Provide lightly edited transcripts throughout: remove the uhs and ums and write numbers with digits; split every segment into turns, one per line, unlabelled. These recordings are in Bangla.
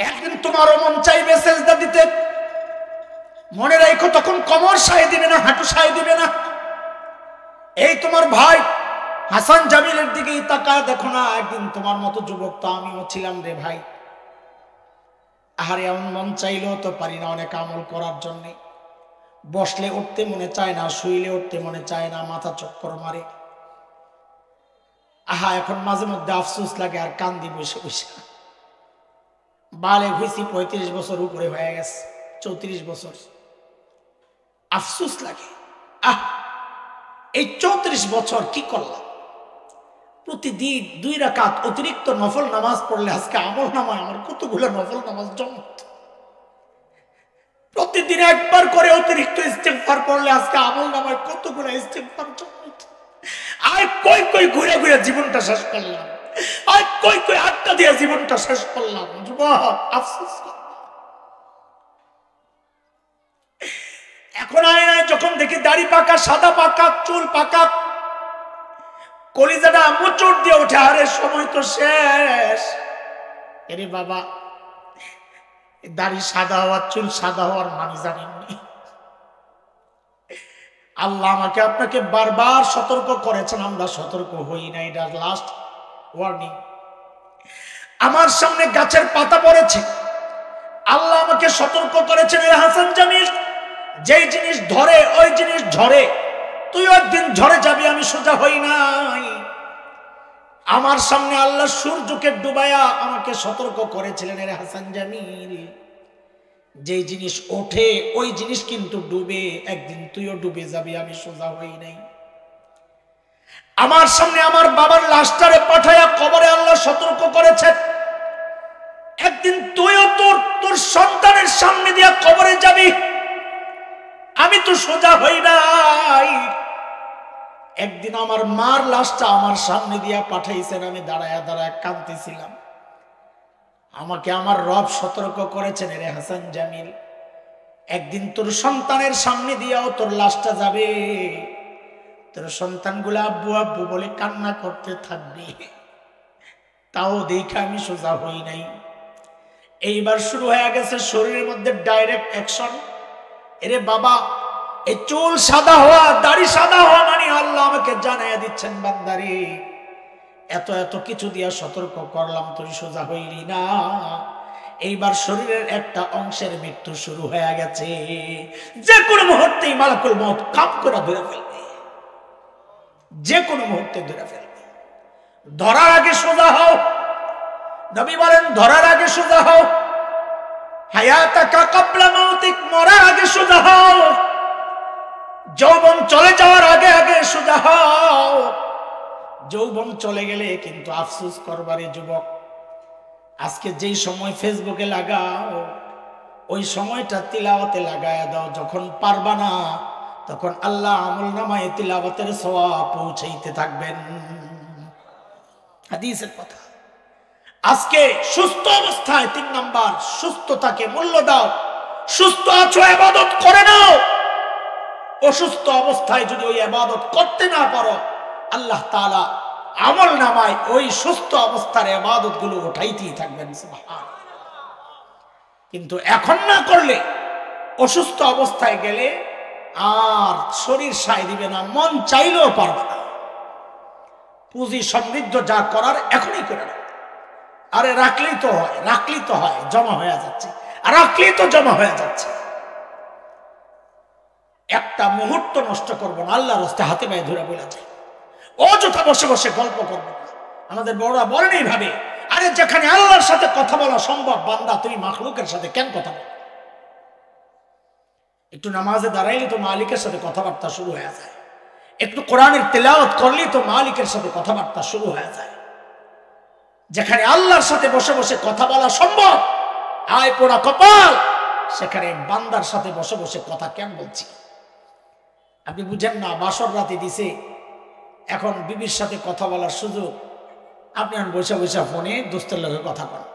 একদিন তোমারও মন চাইবে সেজদা দিতে, মনে রাখো তখন কোমর সায় দিবে না, হাঁটু সায় দিবে না। এই তোমার ভাই হাসান জামিলের দিকে তাকায় দেখো না, একদিন তোমার মতো যুবক তো আমিও ছিলাম রে ভাই। আহারে এমন মন চাইলেও তো পারি না অনেক আমল করার জন্য। বসলে উঠতে মনে চায় না, শুইলে উঠতে মনে চায় না, মাথা চক্কর মারে। আহা এখন মাঝে মধ্যে আফসোস লাগে আর কান্দি বসে বসে। বালে হয়েছি 35 বছর উপরে হয়ে গেছে, 34 বছর। আফসোস লাগে, আহ এই 34 বছর কি করলাম। প্রতিদিন 2 রাকাত অতিরিক্ত নফল নামাজ পড়লে আজকে আমল নামায় আমার কতগুলো নফল নামাজ জমত। প্রতিদিন একবার করে অতিরিক্ত ইস্তেগফার পড়লে আজকে আমল নামায় কতগুলো ইস্তেগফার জমত। আর কই কই ঘুরে ঘুরে জীবনটা শেষ করলাম, আর কই কই আড্ডা দিয়ে জীবনটা শেষ করলাম। যুবক আফসোস। এখন আয়নায় যখন দেখি দাড়ি পাকা, সাদা পাকা, চুল পাকা, কলিজাটা মোচড় দিয়ে ওঠে, আরে সময় তো শেষ। এরে বাবা, দাড়ি সাদা হওয়ার, চুল সাদা হওয়ার মানে জানেননি। আল্লাহ আমাকে আপনাকে বারবার সতর্ক করেছেন, আমরা সতর্ক হই না। এটা লাস্ট ওয়ার্নিং। আমার সামনে গাছের পাতা পড়েছে, আল্লাহ আমাকে সতর্ক করেছেন, এ হাসান জামিল যেই জিনিস ধরে ওই জিনিস ঝরে, তুই একদিন ঝরে যাবি, আমি সোজা হই নাই। আমার সামনে আল্লাহ সূর্যকে ডুবায়া আমাকে সতর্ক করেছিলেন, এর হাসান জামিল যেই জিনিস ওঠে ওই জিনিস কিন্তু ডুবে, একদিন তুইও ডুবে যাবি, আমি সোজা হই নাই। আমার সামনে আমার বাবার লাশটারে পাঠায়া কবরে আল্লাহ সতর্ক করেছেন, একদিন তুইও তোর সন্তানের সামনে দিয়া কবরে যাবি, আমি তো সোজা হই নাই। একদিন আমার মার লাশটা আমার সামনে দিয়া পাঠাইছেন, আমি দাঁড়ায়া দাঁড়ায় কাঁদতেছিলাম। আমাকে আমার রব সতর্ক করেছেন, রে হাসান জামিল একদিন তোর সন্তানের সামনে দিয়াও তোর লাশটা যাবে, তোর সন্তানগুলো আব্বু আব্বু বলে কান্না করতে থাকবে, তাও দেখে আমি সোজা হই নাই। এইবার শুরু হয়ে গেছে শরীরের মধ্যে ডাইরেক্ট অ্যাকশন। এরে বাবা, এই চুল সাদা হওয়া, দাড়ি সাদা হওয়া মানে আল্লাহ আমাকে জানাইয়া দিচ্ছেন, বান্দারে এত এত কিছু দিয়া সতর্ক করলাম, তুই সোজা হইলি না। এইবার শরীরের একটা অংশের মৃত্যু শুরু হয়ে গেছে, যে কোনো মুহূর্তেই মালাকুল মউত কাপ করে ধরে ফেলবে, যে কোনো মুহূর্তে ধরে ফেলবে। ধরার আগে সোজা হও, নবী বলেন ধরার আগে সোজা হও। হায়াতাকা ক্বাবলা মাউতিক, মরার আগে সোজা হও। যৌবন চলে যাওয়ার আগে আগে সোজা হও। যৌবন চলে গেলে কিন্তু আফসোস করবারে যুবক। আজকে যেই সময় ফেসবুকে লাগাও, ওই সময়টা তিলাওয়াতে লাগায়া দাও। যখন পারবা না তখন আল্লাহ আমলনামায়ে তিলাওয়াতের সওয়াব পৌঁছাইতে থাকবেন। হাদিসের কথা। আজকে সুস্থ অবস্থায় 3 নাম্বার, সুস্থতাকে মূল্য দাও। সুস্থ আছো, ইবাদত করে নাও। অসুস্থ অবস্থায় যদি ওই ইবাদত করতে না পারো, আল্লাহ তাআলা আমলনামায় ওই সুস্থ অবস্থার ইবাদত গুলো উঠাইতেই থাকবেন। সুবহানাল্লাহ। কিন্তু এখন না করলে, অসুস্থ অবস্থায় গেলে আর শরীর সায় দিবে না, মন চাইলেও পারবে না। পুঁজি সমৃদ্ধ যা করার এখনই করে না। আরে রাখলেই তো হয়, রাখলেই তো হয়, জমা হয়ে যাচ্ছে, আর রাখলেই তো জমা হয়ে যাচ্ছে। একটা মুহূর্ত নষ্ট করবো না, আল্লাহর রাস্তায় হাতে পায়ে ধরে বলে যায়। অযথা বসে বসে গল্প করবো না। আমাদের বড়রা বলেন এইভাবে, আরে যেখানে আল্লাহর সাথে কথা বলা সম্ভব, বান্দা তুমি মাখলুকের সাথে কেন কথা বল? একটু নামাজে দাঁড়াইলে তো মালিকের সাথে কথাবার্তা শুরু হয়ে যায়। একটু কোরআনের তেলাওয়াত করলেই তো মালিকের সাথে কথাবার্তা শুরু হয়ে যায়। যেখানে আল্লাহর সাথে বসে বসে কথা বলা সম্ভব, আয় পোড়া কপাল, সেখানে বান্দার সাথে বসে বসে কথা কেন বলছি? আপনি বুঝেন না, বাসর রাতে দিছে, এখন বিবির সাথে কথা বলার সুযোগ, আপনি এখন বসে বসে ফোনে দোস্তের লোকে কথা বলেন,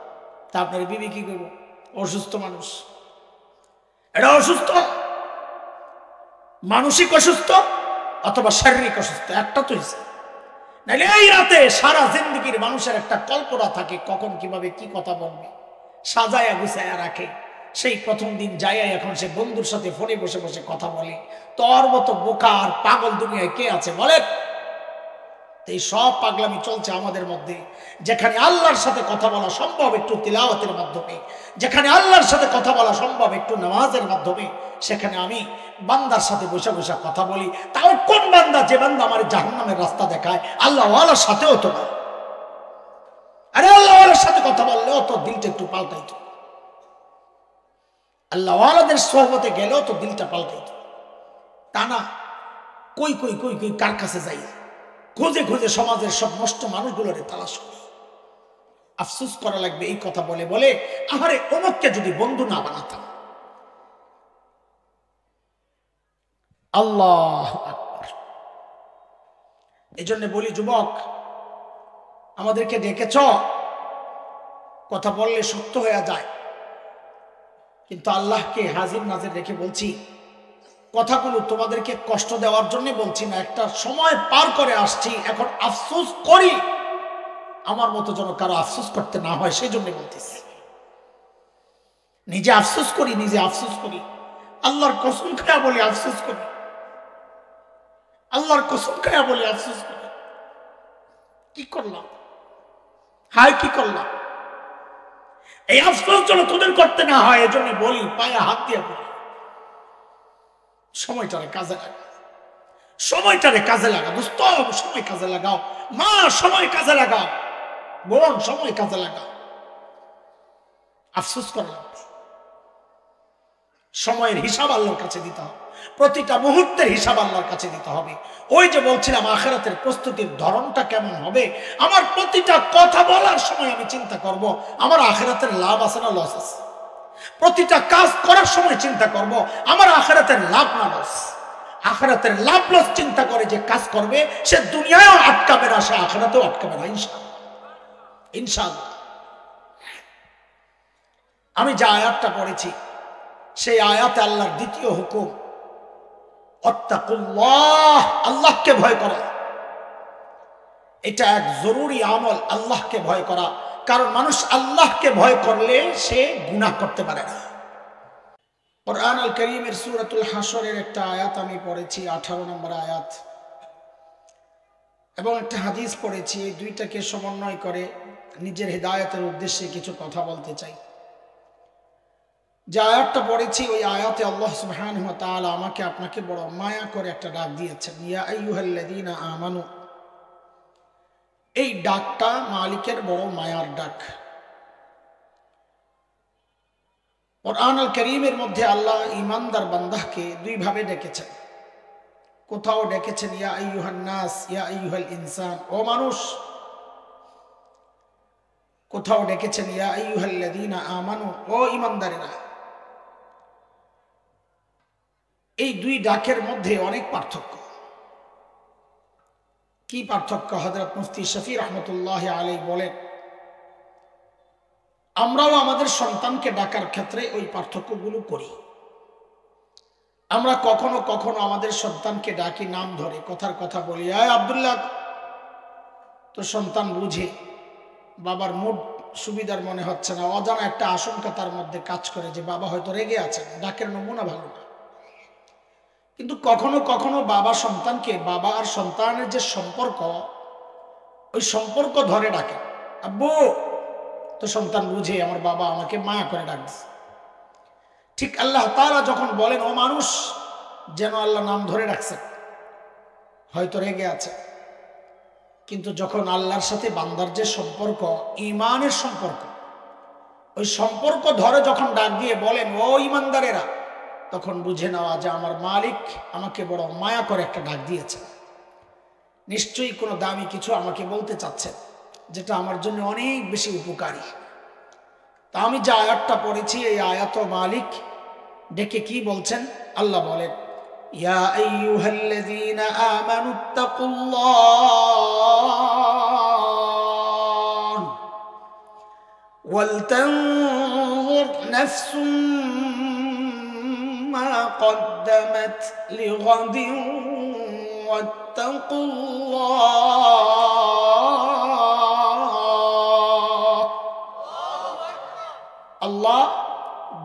তা আপনার বিবি কি করবো? অসুস্থ মানুষ, এটা অসুস্থ, মানসিক অসুস্থ অথবা শারীরিক অসুস্থ, একটা তো হয়েছে। নাহলে এই রাতে সারা জিন্দগির মানুষের একটা কল্পনা থাকে, কখন কিভাবে কি কথা বলবে, সাজায়া গুছায়া রাখে। সেই প্রথম দিন যাইয়া এখন সে বন্ধুর সাথে ফোনে বসে বসে কথা বলে। তোর মতো বোকা আর পাগল দুনিয়ায় কে আছে বলেন? এই সব পাগলামি চলছে আমাদের মধ্যে। যেখানে আল্লাহর সাথে কথা বলা সম্ভব একটু তিলাওয়াতের মাধ্যমে, যেখানে আল্লাহর সাথে কথা বলা সম্ভব একটু নামাজের মাধ্যমে, সেখানে আমি বান্দার সাথে বসে বসে কথা বলি। তাও কোন বান্দা? যে বান্দা আমার জাহান্নামের রাস্তা দেখায়। আল্লাহ ওয়ালার সাথেও তো না। আরে আল্লাহ ওয়ালার সাথে কথা বললেও তো দিলটা একটু পাল্টাইতো, আল্লাহ ওয়ালাদের সোহবতে গেলেও তো দিলটা পাল্টাইতো। তা না, কই কই কই কই কার কাছে যাই, খুঁজে খুঁজে সমাজের সব নষ্ট মানুষগুলোরে তালাশ করি। আফসোস করা লাগবে এই কথা বলে বলে, আহারে অমুককে যদি বন্ধু না বানাতাম। আল্লাহু আকবার। এই জন্য বলি, যুবক, আমাদেরকে ডেকেছ, কথা বললে সত্য হয়ে যায়, কিন্তু আল্লাহকে হাজির নাজির রেখে বলছি, কথাগুলো তোমাদেরকে কষ্ট দেওয়ার জন্য বলছি না। একটা সময় পার করে আসছি, এখন আফসোস করি, আমার মতো যেন কারো আফসোস করতে না হয়, সেই জন্য বলতেছি। নিজে আফসোস করি, নিজে আফসোস করি, আল্লাহর কসম খায়া বলে আফসোস করি, আল্লাহর কসম খায়া বলে আফসোস করি। কি করলাম? হায় কি করলাম? এই আফসোস যেন তোদের করতে না হয়, এজন্য বলি, পায়ে হাত দিয়ে বলি, সময়টারে কাজে লাগা, সময়টারে কাজে লাগা। দোস্ত, সময় কাজে লাগাও। মা, সময় কাজে লাগাও। বোন, সময় কাজে লাগাও। আফসোস করা লাগবে। সময়ের হিসাব আল্লাহর কাছে দিতে হবে, প্রতিটা মুহূর্তের হিসাব আল্লাহর কাছে দিতে হবে। ওই যে বলছিলাম, আখিরাতের প্রস্তুতির ধরনটা কেমন হবে। আমার প্রতিটা কথা বলার সময় আমি চিন্তা করব, আমার আখিরাতের লাভ আছে না লস আছে। প্রতিটা কাজ করার সময় চিন্তা করব, আমার আখিরাতের লাভ না লস। আখিরাতের লাভ লস চিন্তা করে যে কাজ করবে, সে দুনিয়ায়ও আটকাবে না, সে আখিরাতেও আটকাবে না, ইনশাআল্লাহ, ইনশাআল্লাহ। আমি যে আয়াতটা পড়েছি, সেই আয়াতে আল্লাহর দ্বিতীয় হুকুম, আত্তাকুল্লাহ, আল্লাহকে ভয় করা। এটা এক জরুরি আমল, আল্লাহকে ভয় করা। কারণ মানুষ আল্লাহকে ভয় করলে সে গুনাহ করতে পারে না। কুরআন আল কারীমের সূরাতুল হাশরের একটা আয়াত আমি পড়েছি, 18 নম্বর আয়াত, এবং একটা হাদিস পড়েছি। এই দুইটাকে সমন্বয় করে নিজের হিদায়াতের উদ্দেশ্যে কিছু কথা বলতে চাই। যে আয়াতটা পড়েছি, ওই আয়াতে আল্লাহ সুবহানাহু ওয়া তাআলা আমাকে আপনাকে বড় মায়া করে একটা ডাক দিয়েছেন, ইয়া আইয়ুহাল্লাযীনা আমানু। এই ডাকটা মালিকের বড় মায়ার ডাক। কুরআন আল কারীমের মধ্যে আল্লাহ ঈমানদার বান্দাকে দুই ভাবে ডেকেছেন। কোথাও ডেকেছেন ইয়া আইয়ুহান নাস, ইয়া আইয়ুহাল ইনসান, ও মানুষ। কোথাও ডেকেছেন ইয়া আইয়ুহাল্লাযীনা আমানু, ও ঈমানদারেরা। এই দুই ডাকের মধ্যে অনেক পার্থক্য। কি পার্থক্য? হযরত মুফতি শফি রহমতুল্লাহ আলাইহি বলেন, আমরাও আমাদের সন্তানকে ডাকার ক্ষেত্রে ওই পার্থক্যগুলো করি। আমরা কখনো কখনো আমাদের সন্তানকে ডাকি নাম ধরে, কথার কথা বলি, আয় আব্দুল্লাহ। তো সন্তান বুঝে বাবার মুড সুবিধার মনে হচ্ছে না, অজানা একটা আশঙ্কা তার মধ্যে কাজ করে যে বাবা হয়তো রেগে আছেন, ডাকের নমুনা ভালো না। কিন্তু কখনো কখনো বাবা সন্তানকে, বাবা আর সন্তানের যে সম্পর্ক, ওই সম্পর্ক ধরে ডাকে, আব্বু। তো সন্তান বুঝে আমার বাবা আমাকে মায়া করে ডাকছে। ঠিক আল্লাহ তাআলা যখন বলেন ও মানুষ, যেন আল্লাহ নাম ধরে ডাকছেন, হয়তো রেগে আছে, কিন্তু যখন আল্লাহর সাথে বান্দার যে সম্পর্ক, ঈমানের সম্পর্ক, ওই সম্পর্ক ধরে যখন ডাক দিয়ে বলেন ও ঈমানদারেরা, তখন বুঝে নেওয়া যে আমার মালিক আমাকে বড় মায়া করে একটা ডাক দিয়েছে। নিশ্চয়ই কোনো দামি কিছু আমাকে বলতে চাচ্ছেন, যেটা আমার জন্য অনেক বেশি উপকারী। তা আমি যে আয়াতটা পড়েছি, এই আয়াত মালিক ডেকে কি বলছেন? আল্লাহ বলেন, ইয়া আইয়ুহাল্লাযীনা আমানুত্তাকুল্লাহ ওয়ালতানজুর নাফসুম মা কদ্দামাত লিগাদিন ওয়াত্তাকুল্লাহ। আল্লাহ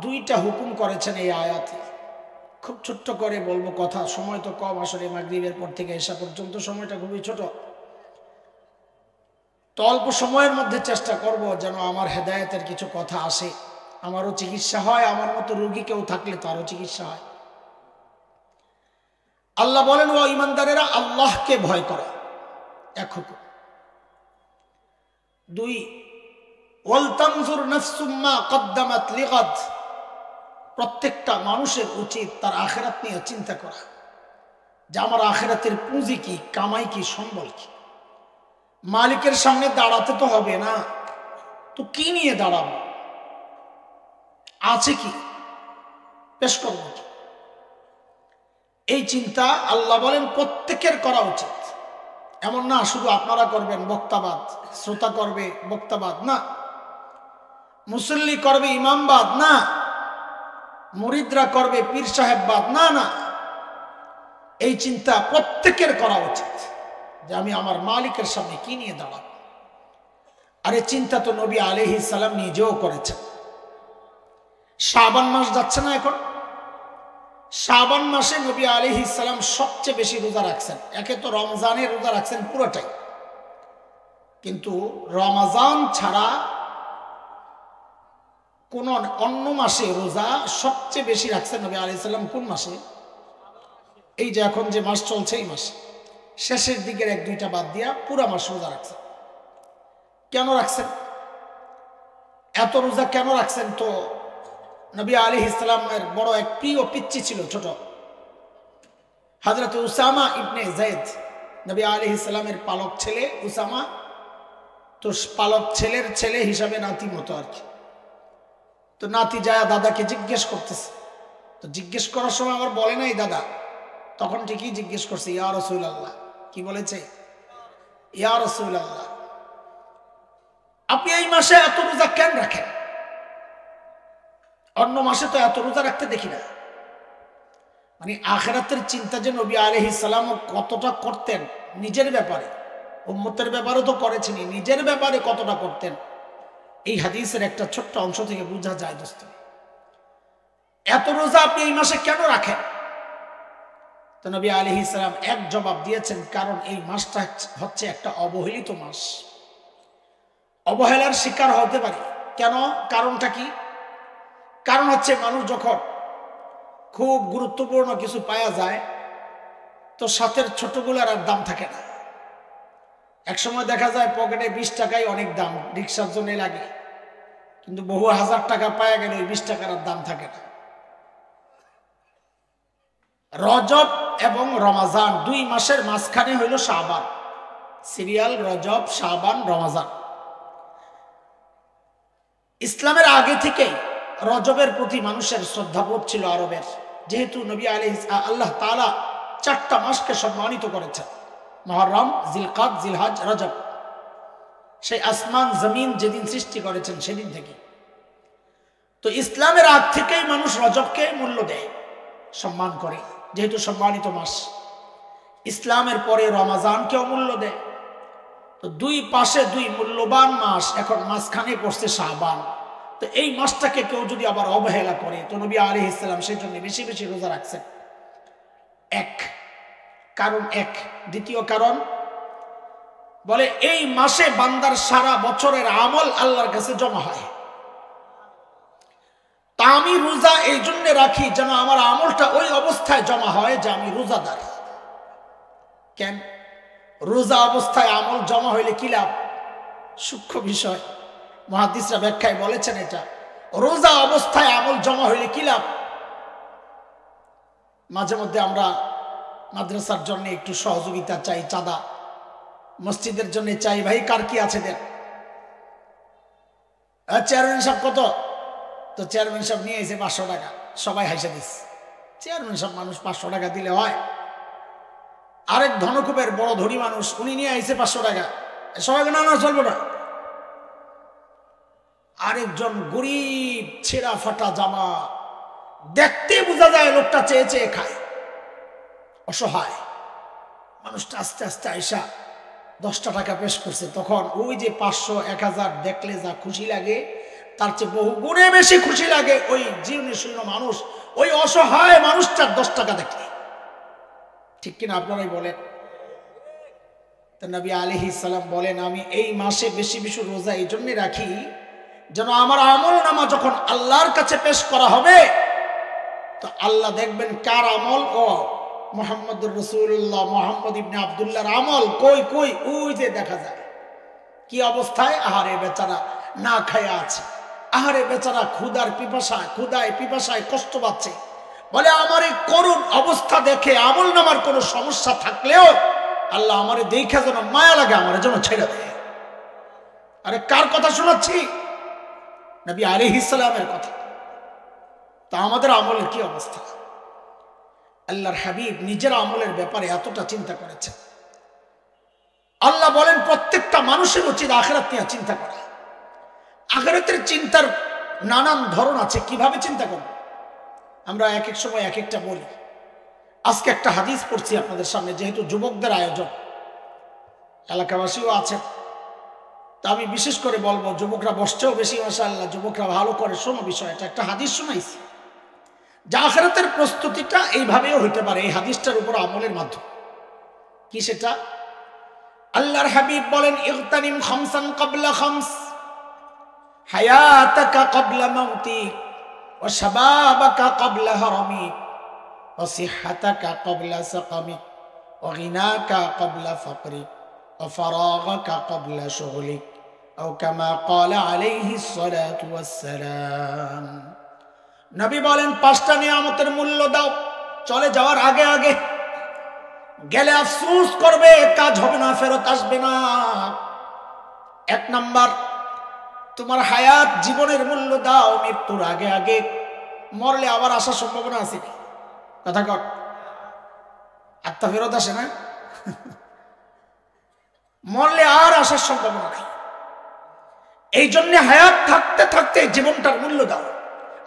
দুইটা হুকুম করেছেন এই আয়াতে। খুব ছোট্ট করে বলবো কথা, সময় তো কম আসলে, মাগরিবের পর থেকে এসা পর্যন্ত সময়টা খুবই ছোট। তো অল্প সময়ের মধ্যে চেষ্টা করব যেন আমার হেদায়েতের কিছু কথা আসে, আমারও চিকিৎসা হয়, আমার মতো রোগী কেউ থাকলে তারও চিকিৎসা হয়। আল্লাহ বলেন, ও ঈমানদারেরা আল্লাহকে ভয় করো, এক হুকুম। দুই, ওয়াল তানজুর নাফসুম মা কদ্দামাত লিগাদ, প্রত্যেকটা মানুষের উচিত তার আখিরাত নিয়ে চিন্তা করা, যে আমার আখিরাতের পুঁজি কি, কামাই কি, সম্বল কি। মালিকের সামনে দাঁড়াতে তো হবে না, তো কি নিয়ে দাঁড়াবো, আছে কি, পেশ করবো কি, এই চিন্তা আল্লাহ বলেন প্রত্যেকের করা উচিত। এমন না শুধু আপনারা করবেন বক্তাবাদ, শ্রোতা করবে বক্তাবাদ না, মুসল্লি করবে ইমামবাদ না, মুরিদরা করবে পীর সাহেববাদ না, না, এই চিন্তা প্রত্যেকের করা উচিত যে আমি আমার মালিকের সামনে কি নিয়ে দাঁড়াবো। আর এই চিন্তা তো নবী আলাইহিস সালাম নিজেও করেছেন। শাবান মাস যাচ্ছে না এখন, শাবান মাসে নবী আলাইহিস সালাম সবচেয়ে বেশি রোজা রাখছেন। একে তো রমজানের রোজা রাখছেন পুরোটাই, কিন্তু রমজান ছাড়া কোন অন্য মাসে রোজা সবচেয়ে বেশি রাখছেন নবী আলাইহিস সালাম কোন মাসে? এই যে এখন যে মাস চলছে এই মাসে শেষের দিকের এক দুইটা বাদ দিয়া পুরা মাস রোজা রাখছেন। কেন রাখছেন? এত রোজা কেন রাখছেন? তো নবী আলাইহিস সালামের বড় এক প্রিয় পিচ্চি ছিল ছোট, হযরত উসামা ইবনে যায়েদ, নবী আলাইহিস সালামের পালক ছেলে উসামা, তো পালক ছেলের ছেলে হিসাবে নাতি মতো আর কি। তো নাতি যায় দাদাকে জিজ্ঞেস করতেছে, তো জিজ্ঞেস করার সময় আমার বলে নাই দাদা, তখন ঠিকই জিজ্ঞেস করছে, ইয়া রাসূলুল্লাহ। কি বলেছে? ইয়া রাসূলুল্লাহ, আপনি এই মাসে এত রোজা কেন রাখেন? অন্য মাসে তো এত রোজা রাখতে দেখি না। মানে আখিরাতের চিন্তা যে নবী আলাইহিস সালাম কতটা করতেন নিজের ব্যাপারে, উম্মতের ব্যাপারে তো করেছেনই, নিজের ব্যাপারে কতটা করতেন এই হাদিসের একটা ছোট্ট অংশ থেকে বোঝা যায়। দোস্ত, এত রোজা আপনি এই মাসে কেন রাখেন? তো নবী আলাইহিস সালাম এক জবাব দিয়েছেন, কারণ এই মাসটা হচ্ছে একটা অবহেলিত মাস, অবহেলার শিকার হতে পারে। কেন? কারণটা কি? কারণ হচ্ছে মানুষ যখন খুব গুরুত্বপূর্ণ কিছু পাওয়া যায় তো সাথের ছোটগুলোর আর দাম থাকে না। একসময় দেখা যায় পকেটে 20 টাকাই অনেক দাম, রিক্সার জন্য লাগে, কিন্তু বহু হাজার টাকা পাওয়া গেলে ওই 20 টাকার আর দাম থাকে না। রজব এবং রমাজান দুই মাসের মাঝখানে হইল শাবান, সিরিয়াল রজব, শাবান, রমাজান। ইসলামের আগে থেকেই রজবের প্রতি মানুষের শ্রদ্ধাবোধ ছিল আরবের, যেহেতু নবী আল্লাহ তাআলা 4টা মাসকে সম্মানিত করেছেন, মুহররম, জিলকাদ, জিলহজ, রজব। সেই আসমান জমিন যেদিন সৃষ্টি করেছেন সেদিন থেকে। তো ইসলামের আগ থেকেই মানুষ রজবকে মূল্য দেয়, সম্মান করে, যেহেতু সম্মানিত মাস। ইসলামের পরে রমাজানকেও মূল্য দেয়। তো দুই পাশে দুই মূল্যবান মাস, এখন মাঝখানে পড়ছে শাবান। তো এই মাসটাকে কেউ যদি আবার অবহেলা করে, তো নবী আলাইহিস সালাম সেই জন্য বেশি বেশি রোজা রাখছেন। এক কারণ। দ্বিতীয় কারণ বলে এই মাসে বান্দার সারা বছরের আমল আল্লাহর কাছে জমা হয়। তা আমি রোজা এই জন্য রাখি যেন আমার আমলটা ওই অবস্থায় জমা হয় যে আমি রোজাদার। কেন? রোজা অবস্থায় আমল জমা হইলে কি লাভ? সূক্ষ্ম বিষয়, মুহাদ্দিসরা ব্যাখ্যায় বলেছেন এটা। রোজা অবস্থায় আমল জমা হইলে কি লাভ? মাঝে মধ্যে আমরা মাদ্রাসার জন্য একটু সহযোগিতা চাই, চাঁদা, মসজিদের জন্য চাই, ভাই কার কি আছে দেন। চেয়ারম্যান সাহেব কত? তো চেয়ারম্যান সাহেব নিয়ে এসে 500 টাকা, সবাই হাসে দিস। চেয়ারম্যান সাহেব মানুষ 500 টাকা দিলে হয়? আরেক ধনকুবের বড় ধনী মানুষ, উনি নিয়ে আইসে 500 টাকা, সবাই না না চলবে না। আরেকজন গরিব, ছেঁড়া ফাটা জামা, দেখতে বোঝা যায় লোকটা চেয়ে চেয়ে খায়, অসহায় মানুষটা। আস্তে আস্তে আইসা 10টা টাকা পেশ করছে, তখন ওই যে 500, 1000 দেখলে যা খুশি লাগে, তার চেয়ে বহু গুণে বেশি খুশি লাগে ওই জীর্ণ শীর্ণ মানুষ, ওই অসহায় মানুষটার 10 টাকা দেখলে। ঠিক কিনা আপনারাই বলেন? তো নবী আলাইহিস সালাম বলেন, আমি এই মাসে বেশি বেশি রোজা এই জন্য রাখি যেন আমার আমল নামা যখন আল্লাহর কাছে পেশ করা হবে তো আল্লাহ দেখবেন কার আমল, ও মুহাম্মদুর রাসূলুল্লাহ মুহাম্মদ ইবনে আব্দুল্লাহর আমল কই কই, ওই যে দেখা যায় কি অবস্থায়, আহারে বেচারা না খায়া আছে, আহারে বেচারা ক্ষুধায় পিপাসায় কষ্ট পাচ্ছে। বলে আমার এই করুণ অবস্থা দেখে আমল নামার কোনো সমস্যা থাকলেও আল্লাহ আমারে দেখে যেন মায়া লাগে, আমার যেন ছেড়ে দেয়। আরে কার কথা শোনাচ্ছি? নবী আলাইহিস সালামের কথা। তা আমাদের আমলের কি অবস্থা? আল্লাহর হাবিব নিজের আমলের ব্যাপারে এতটা চিন্তা করেছেন। আল্লাহ বলেন প্রত্যেকটা মানুষের উচিত আখিরাত নিয়ে চিন্তা করা। আখিরাতের চিন্তার নানান ধরন আছে, কিভাবে চিন্তা করব আমরা এক এক সময় এক একটা বলি। আজকে একটা হাদিস পড়ছি আপনাদের সামনে, যেহেতু যুবকদের আয়োজন, এলাকাবাসীও আছেন, তা আমি বিশেষ করে বলবো, যুবকরা বসছেও বেশি, মাশাআল্লাহ যুবকরা ভালো করে শোনো বিষয়টা। একটা হাদিস শোনাইছি, যা আখিরাতের প্রস্তুতিটা এইভাবেও হইতে পারে এই হাদিসটার উপর আমলের মাধ্যমে। কি সেটা? আল্লাহর হাবিব বলেন, ইগতানিম খামসান ক্বাবলা খামস, হায়াতাকা ক্বাবলা মাউতিক, ওয়া শাবাবাকা ক্বাবলা হারামিক, ওয়া সিহহাতাকা ক্বাবলা সাকামিক, ওয়া গিনাকা ক্বাবলা ফাকরিক, ওয়া ফারাগাকা ক্বাবলা শুগলিক, আও কামা ক্বালা আলাইহিস সালাতু ওয়াস সালাম। নবী বলেন 5টা নিয়ামতের মূল্য দাও চলে যাওয়ার আগে আগে, গেলে আফসোস করবে, কাজ হবে না, ফেরত আসবে না। 1 নাম্বার, তোমার হায়াত জীবনের মূল্য দাও মৃত্যুর আগে আগে। মরলে আবার আসার সম্ভাবনা আছে, কথা কর, আত্মা ফেরত আসে না, মরলে আর আসার সম্ভাবনা নাই। এই জন্য হায়াত থাকতে থাকতে জীবনটার মূল্য দাও।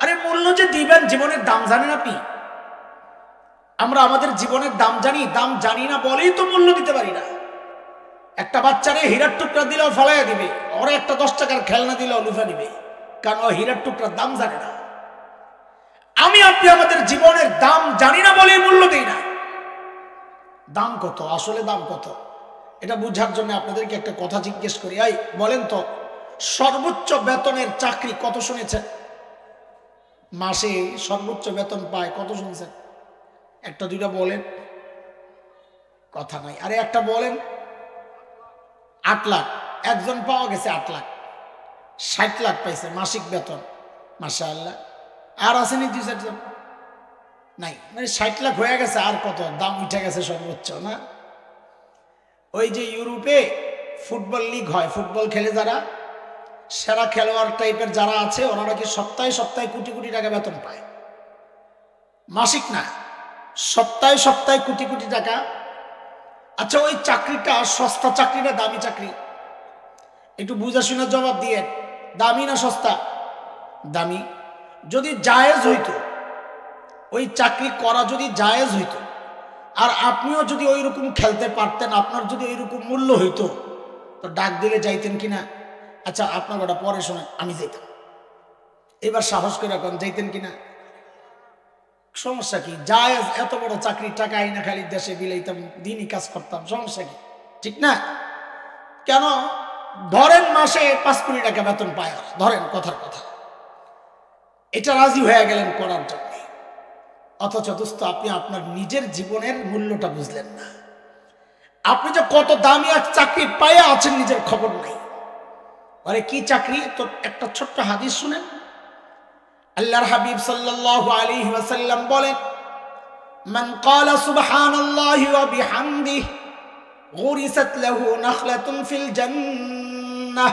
আরে মূল্য যে দিবেন, জীবনের দাম জানেন আপনি? আমরা আমাদের জীবনের দাম জানি না বলেই তো মূল্য দিতে পারি না। একটা বাচ্চারে হীরার টুকরা দিলেও ফলাইয়া দিবে, ওরা একটা 10 টাকার খেলনা দিলেও লুফে দিবে, কারণ ও হীরার টুকরার দাম জানে না। আমি আপনি আমাদের জীবনের দাম জানি না বলেই মূল্য দিই না। দাম কত, আসলে দাম কত, এটা বুঝার জন্য আপনাদেরকে একটা কথা জিজ্ঞেস করি। এই বলেন তো, সর্বোচ্চ বেতনের চাকরি কত শুনেছেন? মাসে সর্বোচ্চ বেতন পায় কত শুনছেন? একটা দুইটা বলেন, কথা নাই। আরে একটা বলেন। 8 লাখ, একজন পাওয়া গেছে 8 লাখ, 60 লাখ পাইছে মাসিক বেতন, মাশাআল্লাহ। আর আসেনি 2-4 জন? নাই, মানে 60 লাখ হয়ে গেছে। আর কত দাম উঠে গেছে সর্বোচ্চ না? ওই যে ইউরোপে ফুটবল লিগ হয়, ফুটবল খেলে যারা সেরা খেলোয়াড় টাইপের যারা আছে, ওনারা কি সপ্তাহে সপ্তাহে কোটি কোটি টাকা বেতন পায়, মাসিক না, সপ্তাহে সপ্তাহে কোটি কোটি টাকা। আচ্ছা, ওই চাকরিটা সস্তা চাকরি না দামি চাকরি? একটু বুঝা শুনে জবাব দিয়ে, দামি না সস্তা? দামি। যদি জায়েজ হইতো, ওই চাকরি করা যদি জায়েজ হইতো, আর আপনিও যদি ওই রকম খেলতে পারতেন, আপনার যদি ওই রকম মূল্য হইতো, তো ডাক দিলে যাইতেন কিনা? আচ্ছা আপনার ওটা পরে শোনেন, আমি যাইতাম। এবার সাহস করে এখন যাইতেন কিনা? সমস্যা কি? জায়েজ, এত বড় চাকরি, টাকা আইনা খালি দেশে বিলাইতাম, দিনই কাজ করতাম, সমস্যা কি? ঠিক না? কেন? ধরেন মাসে 5 কোটি টাকা বেতন পায়, ধরেন কথার কথা, এটা রাজি হয়ে গেলেন করার জন্য। অথচ দোস্ত, আপনি আপনার নিজের জীবনের মূল্যটা বুঝলেন না। আপনি যে কত দামি এক চাকরি পাইয়া আছেন, নিজের খবর নাই। আরে কি চাকরি? তো একটা ছোট্ট হাদিস শুনেন। আল্লাহর হাবিব সাল্লাল্লাহু আলাইহি ওয়াসাল্লাম বলেন, মান ক্বালা সুবহানাল্লাহি ওয়া বিহামদিহি গুরিসাত লাহু নাখলাতুন ফিল জান্নাহ।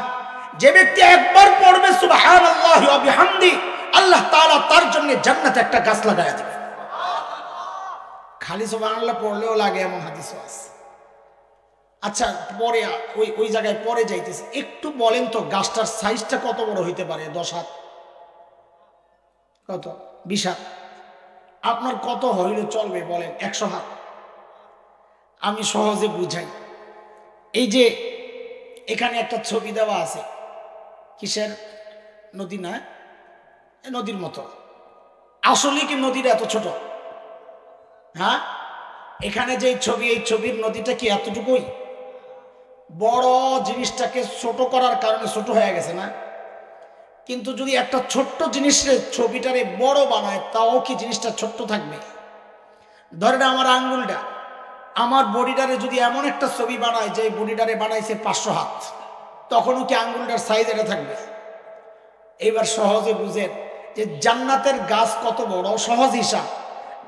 যে ব্যক্তি একবার পড়বে সুবহানাল্লাহি ওয়া বিহামদিহি, আল্লাহ তাআলা তার জন্য জান্নাতে একটা গাছ লাগায়া দিবেন। খালি সুবহানাল্লাহ পড়লেও লাগে এমন হাদিসও আছে। আচ্ছা, পরে ওই জায়গায় পরে যাইতেছে, একটু বলেন তো গাছটার সাইজটা কত বড় হইতে পারে? 10 হাত? কত? 20 হাত? আপনার কত হইলে চলবে বলেন? 100 হাত? আমি সহজে বুঝাই। এই যে এখানে একটা ছবি দেওয়া আছে, কিসের? নদী না, নদীর মতো। আসলে কি নদীটা এত ছোট? হ্যাঁ, এখানে যে ছবি, এই ছবির নদীটা কি এতটুকুই? বড় জিনিসটাকে ছোট করার কারণে ছোট হয়ে গেছে না? কিন্তু যদি একটা ছোট্ট জিনিসের ছবিটারে বড় বানায়, তাও কি জিনিসটা ছোট্ট থাকবে? ধরেন আমার আঙ্গুলটা, আমার বডিটারে যদি এমন একটা ছবি বানায় যে বডিটারে বানাইছে 500 হাত, তখনও কি আঙ্গুলটার সাইজ এটা থাকবে? এবার সহজে বুঝেন যে জান্নাতের গাছ কত বড়। সহজ হিসাব,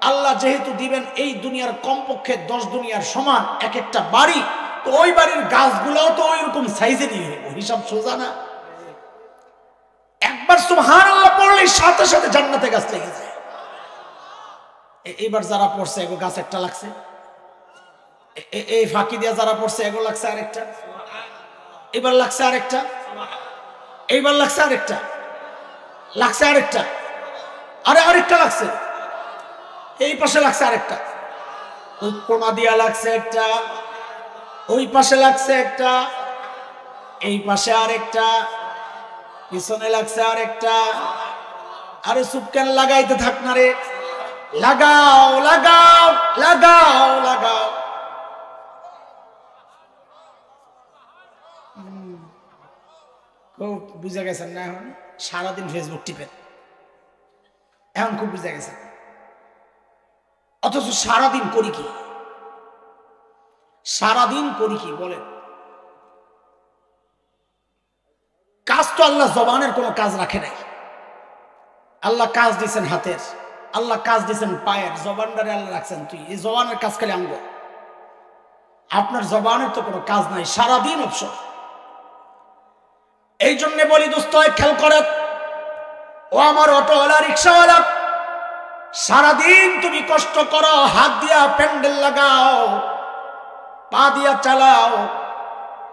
আল্লাহ যেহেতু দিবেন এই দুনিয়ার কমপক্ষে 10 দুনিয়ার সমান এক একটা বাড়ি, তো ওই বাড়ির গাছগুলোও তো ওই রকম সাইজেরই হবে। হিসাব সোজা না? একবার সুবহানাল্লাহ পড়লেই সাথে সাথে জান্নাতে গাছ লেগে যায়। এইবার যারা পড়ছে এগো গাছ একটা লাগছে, এই ফাঁকি দিয়া যারা পড়ছে এগো লাগছে আরেকটা, এবার লাগছে আরেকটা, এইবার লাগছে আরেকটা, লাগছে আরেকটা, আরে আরেকটা লাগছে, এই পাশে লাগছে আরেকটা, ওই কোনা দিয়া লাগছে একটা, ওই পাশে লাগছে একটা, এই পাশে আরেকটা, পিছনে লাগছে আরেকটা। আরে চুপ কেন, লাগাইতে থাক না রে, লাগাও লাগাও লাগাও লাগাও। খুব বুঝে গেছেন না? এখন সারাদিন ফেসবুক টিপেন, এখন খুব বুঝে গেছেন। অথচ সারাদিন করি কি? সারাদিন করি কি বলেন? কাজ তো আল্লাহ জবানের কোনো কাজ রাখে নাই। আল্লাহ কাজ দিয়েছেন হাতের, আল্লাহ কাজ দিয়েছেন পায়ের, জবানটারে আল্লাহ রাখছেন। তুই এই জবানের কাজ খালি আঙ্গ, আপনার জবানের তো কোনো কাজ নাই, সারাদিন অবসর। এই জন্য বলি দোস্ত, খেয়াল করে ও আমার অটোওয়ালা, রিক্সাওয়ালা, সারাদিন তুমি কষ্ট করো, হাত দিয়া প্যান্ডেল লাগাও, পা দিয়া চালাও,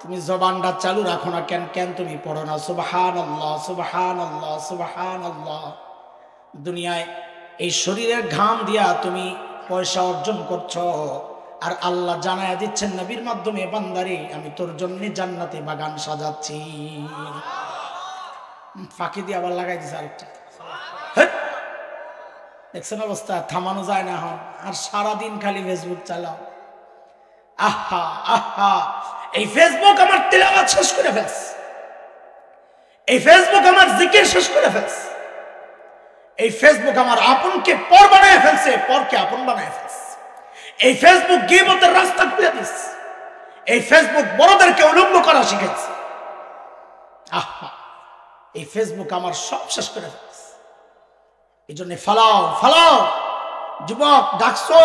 তুমি জবানটা চালু রাখো না কেন? কেন তুমি পড়ো না সুবহানাল্লাহ সুবহানাল্লাহ সুবহানাল্লাহ? দুনিয়ায় এই শরীরের ঘাম দিয়া তুমি পয়সা অর্জন করছো, আর আল্লাহ জানায়া দিচ্ছেন নবীর মাধ্যমে, বান্দারে আমি তোর জন্য জান্নাতে বাগান সাজাচ্ছি। ফাঁকি দিয়ে আবার লাগাই দিছে আরেকটা। দেখছেন অবস্থা? থামানো যায় না এখন। আর সারাদিন খালি ফেসবুক চালাও। আহা আহা, এই ফেসবুক আমার তিলাওয়াত শেষ করে ফেলছে, এই ফেসবুক আমার জিকির শেষ করে ফেলছে, এই ফেসবুক আমার আপনকে পর বানায় ফেলছে, পরকে আপন বানায় ফেলছে। এই ফেসবুক গীবতের রাস্তা খুলে দিচ্ছে, এই ফেসবুক বড়দেরকে উলঙ্গ করা শিখেছে। আহা, এই ফেসবুক আমার সব শেষ করে ফেলছে। এই জন্য ফালাও ফালাও। যুবক ডাকছো,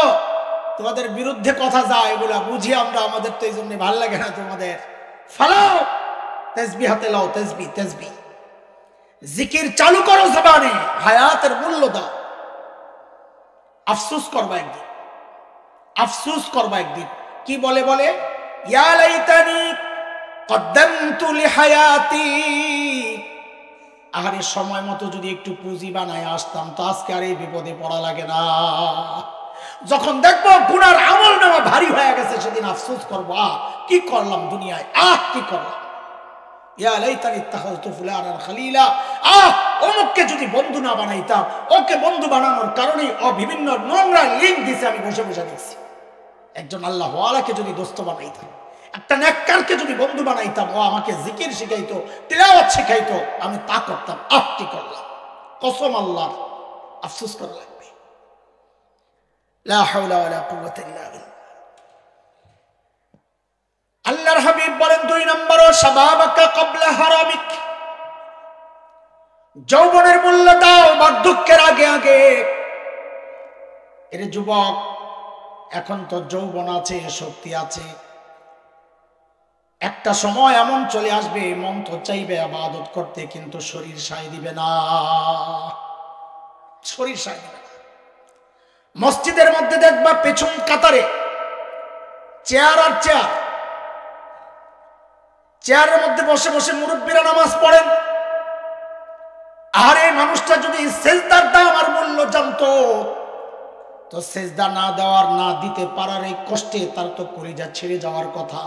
তোমাদের বিরুদ্ধে কথা যায়, এগুলা বুঝি আমরা, আমাদের তো এই জন্য ভালো লাগে না তোমাদের। ফালাও, তেসবি হাতে লাও, তেসবি তেসবি, জিকির চালু করো জবানে, হায়াতের মূল্য দাও। আফসোস করবা একদিন, আফসোস করবা একদিন। কি বলে বলে, ইয়া লাইতানি কদ্দামতু লিহায়াতি, আহারে সময় মতো যদি একটু পুঁজি বানায় আসতাম, তো আজকে আর এই বিপদে পড়া লাগে না। যখন দেখবো গুনার আমল নামা ভারী হয়ে গেছে, সেদিন আফসোস করবো, কি করলাম দুনিয়ায়, কি করলাম। ইয়া লাইতানি ইত্তাখাযতু ফুলানান খলিলা, অমুককে যদি বন্ধু না বানাইতাম, ওকে বন্ধু বানানোর কারণেই ও বিভিন্ন নোংরা লিঙ্ক দিছে, আমি বসে বসে দেখছি। একজন আল্লাহ ওয়ালাকে যদি দোস্ত বানাইতাম, একটা নেককারকে যদি বন্ধু বানাইতাম, ও আমাকে জিকির শিখাইতো, তিলাওয়াত শিখাইতো, আমি তা করতাম। কি করলাম, কসম আল্লাহ, আফসোস করা লাগবে। লা হাওলা ওয়ালা কুওয়াতা ইল্লা বিল্লাহ। আল্লাহর হাবিব বলেন 2 নম্বর, শাবাবাকা ক্বাবলা হারামিক, যৌবনের মূল্য দাও বার্ধক্যের আগে আগে। এর যুবক, এখন তো যৌবন আছে, শক্তি আছে, একটা সময় এমন চলে আসবে, মন তো চাইবে ইবাদত করতে, কিন্তু শরীর সায় দিবে না, শরীর সায় দিবে না। মসজিদের মধ্যে দেখবা পেছন কাতারে চেয়ার আর চেয়ার, চেয়ারের মধ্যে বসে বসে মুরব্বীরা নামাজ পড়েন। আর এই মানুষটা যদি সেজদার দাম আর মূল্য জানতো, তো সেজদা না দেওয়ার, না দিতে পারার এই কষ্টে তার তো কলিজা ছেড়ে যাওয়ার কথা।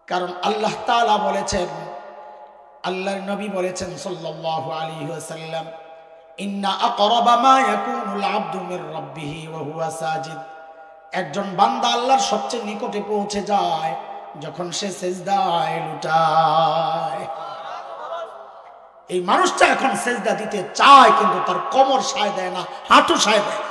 কারণ আল্লাহ তাআলা বলেছেন, আল্লাহর নবী বলেছেন সাল্লাল্লাহু আলাইহি ওয়াসাল্লাম, ইন্না আকরাবা মা ইয়াকুনুল আবদু মির রাব্বিহি ওয়া হুয়া সাজিদ, একজন বান্দা আল্লাহর সবচেয়ে নিকটে পৌঁছে যায় যখন সে সিজদায় লুটায়। এই মানুষটা এখন সিজদা দিতে চায় কিন্তু তার কোমর সায় দেয় না, হাঁটু সায় দেয় না।